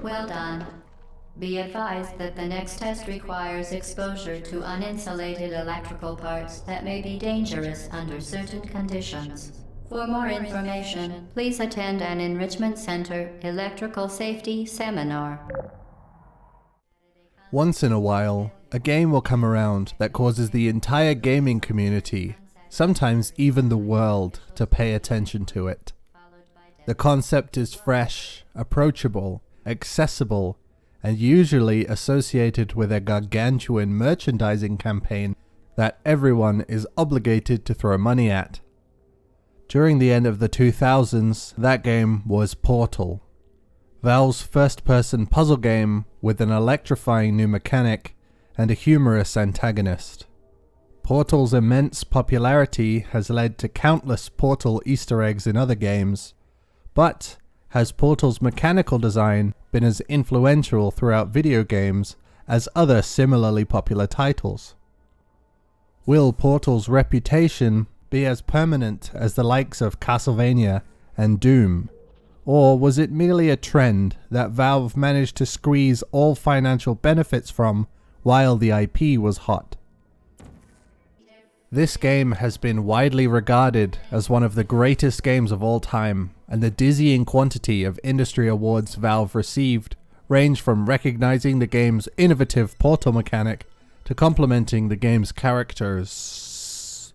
Well done. Be advised that the next test requires exposure to uninsulated electrical parts that may be dangerous under certain conditions. For more information, please attend an Enrichment Center Electrical Safety Seminar. Once in a while, a game will come around that causes the entire gaming community, sometimes even the world, to pay attention to it. The concept is fresh, approachable, accessible, and usually associated with a gargantuan merchandising campaign that everyone is obligated to throw money at. During the end of the 2000s, that game was Portal, Valve's first-person puzzle game with an electrifying new mechanic and a humorous antagonist. Portal's immense popularity has led to countless Portal Easter eggs in other games, but has Portal's mechanical design been as influential throughout video games as other similarly popular titles? Will Portal's reputation be as permanent as the likes of Castlevania and Doom? Or was it merely a trend that Valve managed to squeeze all financial benefits from while the IP was hot? This game has been widely regarded as one of the greatest games of all time, and the dizzying quantity of industry awards Valve received range from recognizing the game's innovative portal mechanic to complimenting the game's characters.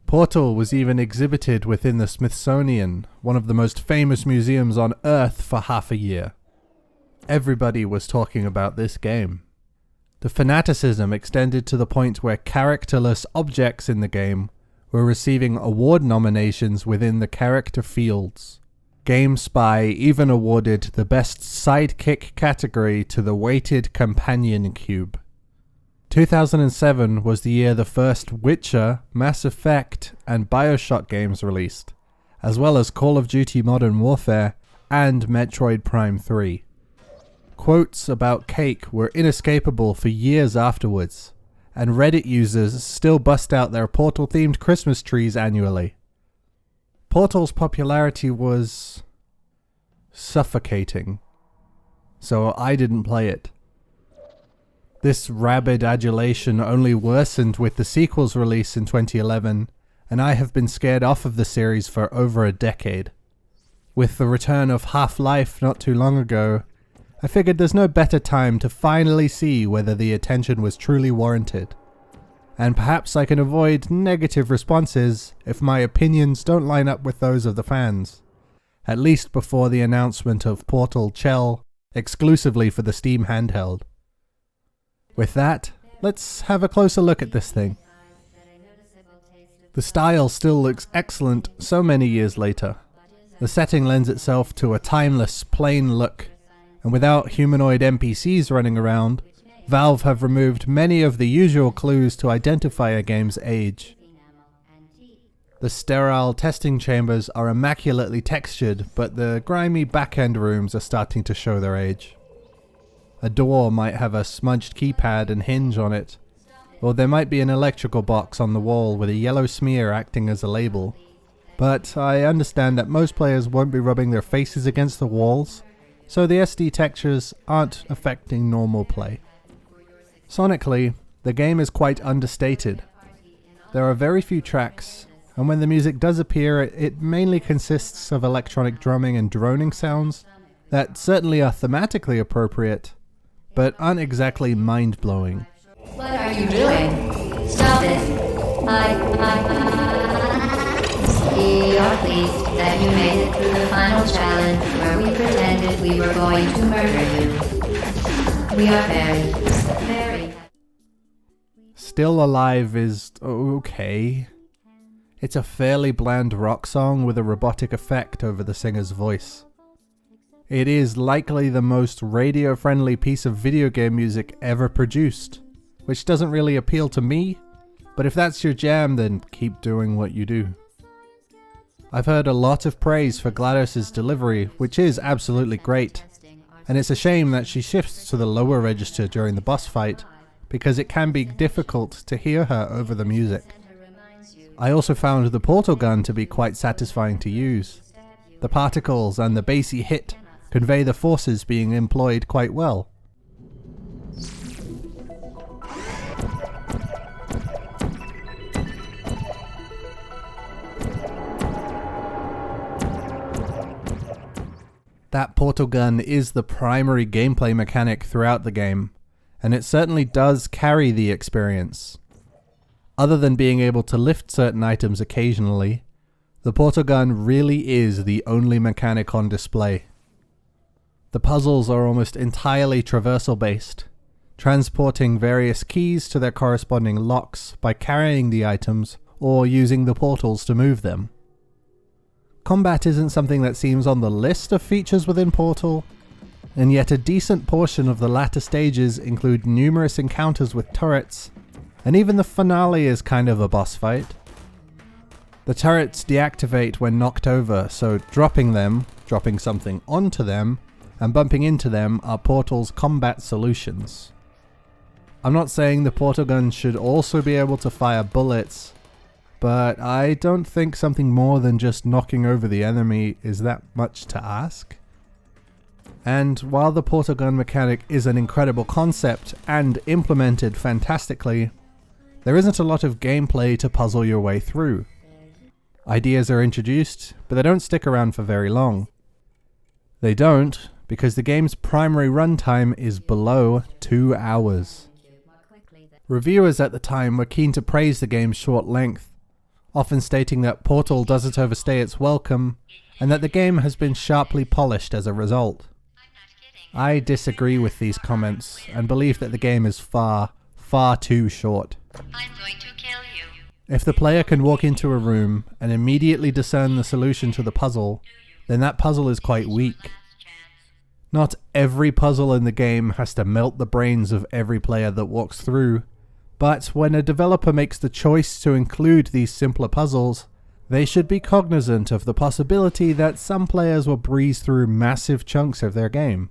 Portal was even exhibited within the Smithsonian, one of the most famous museums on Earth, for half a year. Everybody was talking about this game. The fanaticism extended to the point where characterless objects in the game were receiving award nominations within the character fields. GameSpy even awarded the Best Sidekick category to the weighted Companion Cube. 2007 was the year the first Witcher, Mass Effect, and BioShock games released, as well as Call of Duty Modern Warfare and Metroid Prime 3. Quotes about Cake were inescapable for years afterwards, and Reddit users still bust out their Portal-themed Christmas trees annually. Portal's popularity was suffocating, so I didn't play it. This rabid adulation only worsened with the sequel's release in 2011, and I have been scared off of the series for over a decade. With the return of Half-Life not too long ago, I figured there's no better time to finally see whether the attention was truly warranted. And perhaps I can avoid negative responses if my opinions don't line up with those of the fans, at least before the announcement of Portal Shell exclusively for the Steam handheld. With that, let's have a closer look at this thing. The style still looks excellent so many years later. The setting lends itself to a timeless, plain look, and without humanoid NPCs running around, Valve have removed many of the usual clues to identify a game's age. The sterile testing chambers are immaculately textured, but the grimy back-end rooms are starting to show their age. A door might have a smudged keypad and hinge on it, or there might be an electrical box on the wall with a yellow smear acting as a label. But I understand that most players won't be rubbing their faces against the walls, so the SD textures aren't affecting normal play. Sonically, the game is quite understated. There are very few tracks, and when the music does appear, it mainly consists of electronic drumming and droning sounds that certainly are thematically appropriate, but aren't exactly mind-blowing. What are you doing? Stop it. We are pleased that you made it through the final challenge where we pretended we were going to murder you. We are very Still Alive is okay. It's a fairly bland rock song with a robotic effect over the singer's voice. It is likely the most radio-friendly piece of video game music ever produced, which doesn't really appeal to me, but if that's your jam, then keep doing what you do. I've heard a lot of praise for GLaDOS's delivery, which is absolutely great, and it's a shame that she shifts to the lower register during the boss fight, because it can be difficult to hear her over the music. I also found the portal gun to be quite satisfying to use. The particles and the bassy hit convey the forces being employed quite well. That portal gun is the primary gameplay mechanic throughout the game, and it certainly does carry the experience. Other than being able to lift certain items occasionally, the portal gun really is the only mechanic on display. The puzzles are almost entirely traversal based, transporting various keys to their corresponding locks by carrying the items or using the portals to move them. Combat isn't something that seems on the list of features within Portal, and yet a decent portion of the latter stages include numerous encounters with turrets, and even the finale is kind of a boss fight. The turrets deactivate when knocked over, so dropping them, dropping something onto them, and bumping into them are Portal's combat solutions. I'm not saying the portal gun should also be able to fire bullets, but I don't think something more than just knocking over the enemy is that much to ask. And while the portal gun mechanic is an incredible concept and implemented fantastically, there isn't a lot of gameplay to puzzle your way through. Ideas are introduced, but they don't stick around for very long. They don't, because the game's primary runtime is below 2 hours. Reviewers at the time were keen to praise the game's short length, often stating that Portal doesn't overstay its welcome, and that the game has been sharply polished as a result. I disagree with these comments, and believe that the game is far, far too short. I'm going to kill you. If the player can walk into a room and immediately discern the solution to the puzzle, then that puzzle is quite weak. Not every puzzle in the game has to melt the brains of every player that walks through, but when a developer makes the choice to include these simpler puzzles, they should be cognizant of the possibility that some players will breeze through massive chunks of their game.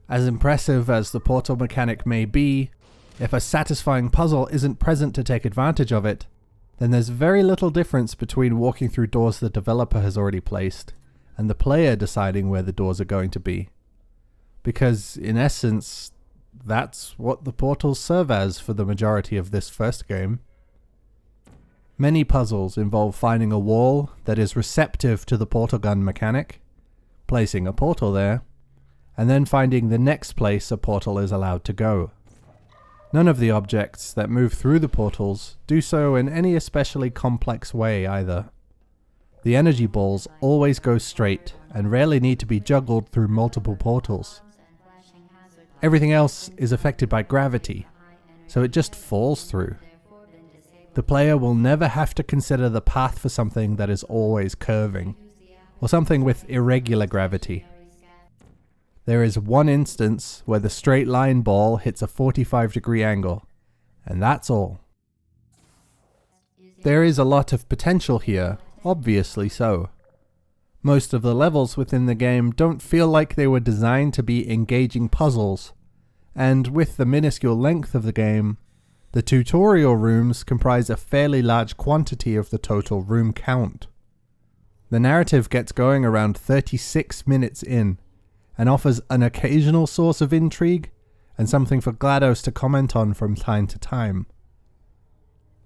As impressive as the portal mechanic may be, if a satisfying puzzle isn't present to take advantage of it, then there's very little difference between walking through doors the developer has already placed and the player deciding where the doors are going to be. Because, in essence, that's what the portals serve as for the majority of this first game. Many puzzles involve finding a wall that is receptive to the portal gun mechanic, placing a portal there, and then finding the next place a portal is allowed to go. None of the objects that move through the portals do so in any especially complex way either. The energy balls always go straight and rarely need to be juggled through multiple portals. Everything else is affected by gravity, so it just falls through. The player will never have to consider the path for something that is always curving, or something with irregular gravity. There is one instance where the straight line ball hits a 45-degree angle, and that's all. There is a lot of potential here, obviously so. Most of the levels within the game don't feel like they were designed to be engaging puzzles, and with the minuscule length of the game, the tutorial rooms comprise a fairly large quantity of the total room count. The narrative gets going around 36 minutes in, and offers an occasional source of intrigue, and something for GLaDOS to comment on from time to time.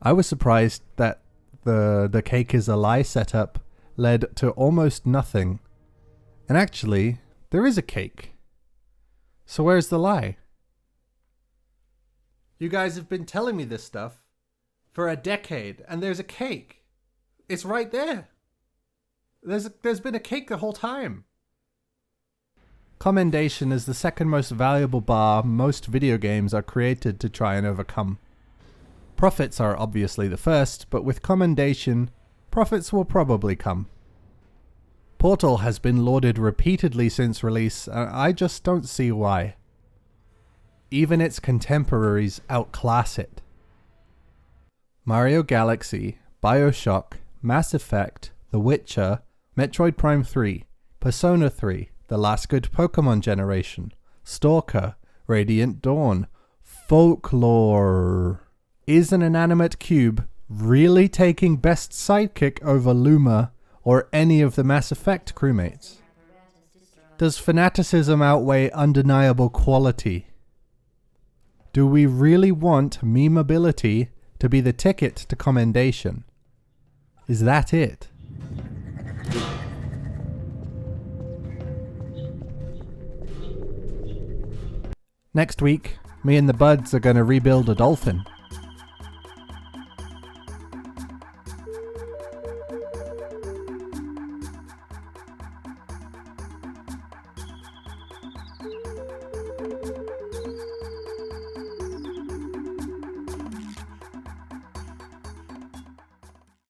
I was surprised that the cake is a lie setup led to almost nothing. And actually, there is a cake. So where's the lie? You guys have been telling me this stuff for a decade, and there's a cake. It's right there. There's been a cake the whole time. Commendation is the second most valuable bar most video games are created to try and overcome. Profits are obviously the first, but with commendation, profits will probably come. Portal has been lauded repeatedly since release, and I just don't see why. Even its contemporaries outclass it. Mario Galaxy, BioShock, Mass Effect, The Witcher, Metroid Prime 3, Persona 3, The Last Good Pokemon Generation, Stalker, Radiant Dawn, Folklore. Is an inanimate cube really taking best sidekick over Luma or any of the Mass Effect crewmates? Does fanaticism outweigh undeniable quality? Do we really want memeability to be the ticket to commendation? Is that it? Next week, me and the buds are going to rebuild a dolphin.